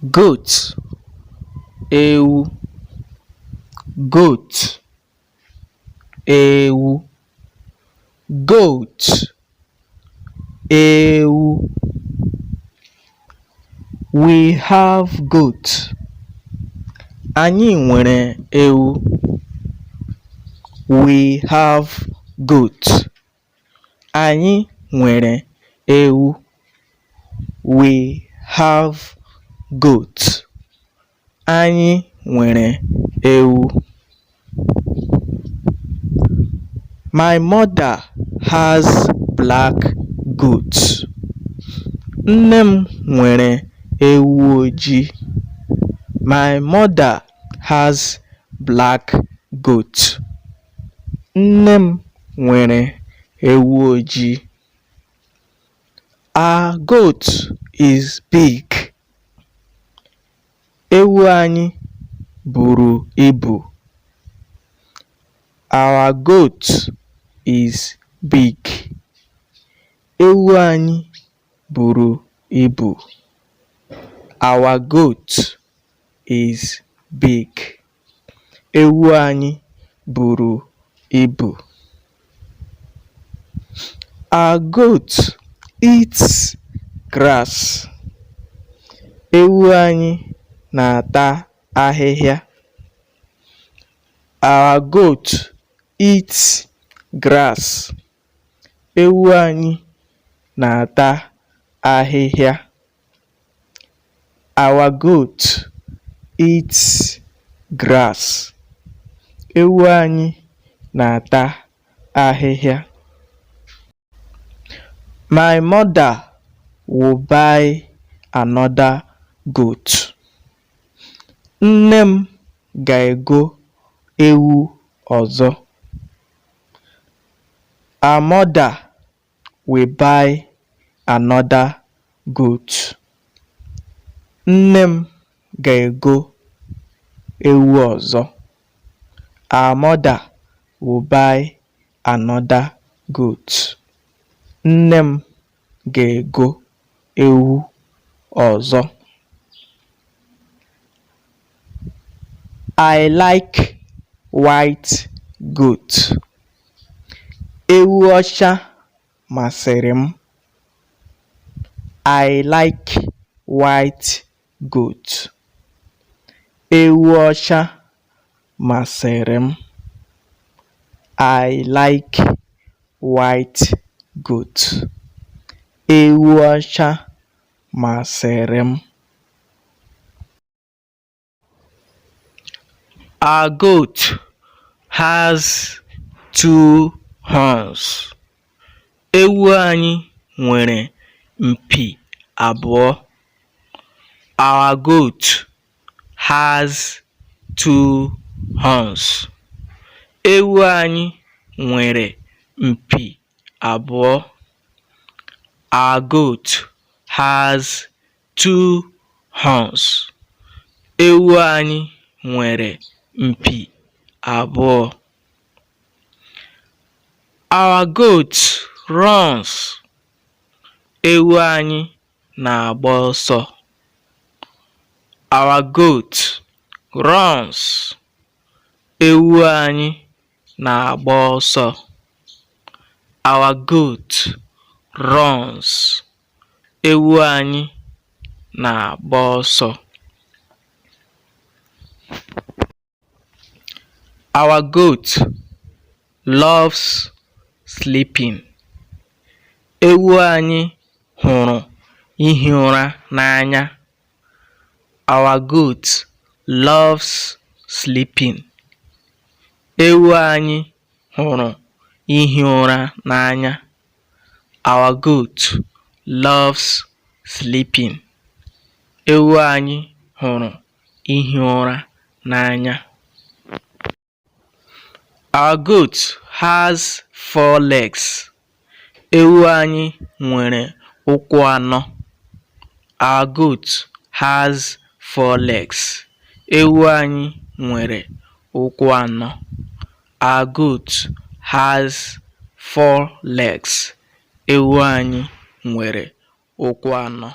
goat, ewu, goat, ewu, goat, ewu. We have goat. Anyị nwere ewu. We have goat. Anyị nwere ewu. We have goat. Anyị nwere ewu. My mother has black goat. Nne m nwere ewu ojii. My mother has black goat. Nne m nwere ewu ojii. Our goat is big. Ewu anyị buru ibu. Our goat is big. Ewu anyị buru ibu. Our goat is big. Ewu anyị buru ibu. Our goat eats grass. Ewu anyị na-ata ahịhịa. Our goat eats grass. Ewu anyị na-ata ahịhịa. Our goat eats grass. Ewu anyị na-ata ahịhịa. My mother will buy another goat. Nne m ga-ego ewu ọzọ. Our mother will buy another goat. Nne m ga-ego ewu ọzọ. Our mother will buy another goat. Nne m ga-ego ewu ọzọ. I like white goat. Ewu ọcha masịrị m. I like white goat. Ewu ọcha masịrị m. I like white goat. Ewu ọcha masịrị m. Our goat has two horns. Ewu anyị nwere mpi abụọ. Our goat has two horns. Ewu anyị nwere mpi abụọ. Our goat has two horns. Ewu anyị nwere mpi abụọ. Our goat runs. Ewu anyị na-agba ọsọ. Our goat runs. Ewu anyị na-agba ọsọ. Our goat runs. Ewu anyị na-agba ọsọ. Our goat loves sleeping. Ewu anyị hụrụ ihi ụra n'anya. Our goat loves sleeping. Ewu anyị hụrụ ihi ụra n'anya. Our goat loves sleeping. Ewu anyị hụrụ ihi ụra n'anya. Our goat has 4 legs. Ewu anyị nwere ụkwụ anọ. Our goat has 4 legs. Ewu anyị nwere ụkwụ anọ. Our goat has 4 legs. Ewu anyị nwere ụkwụ anọ.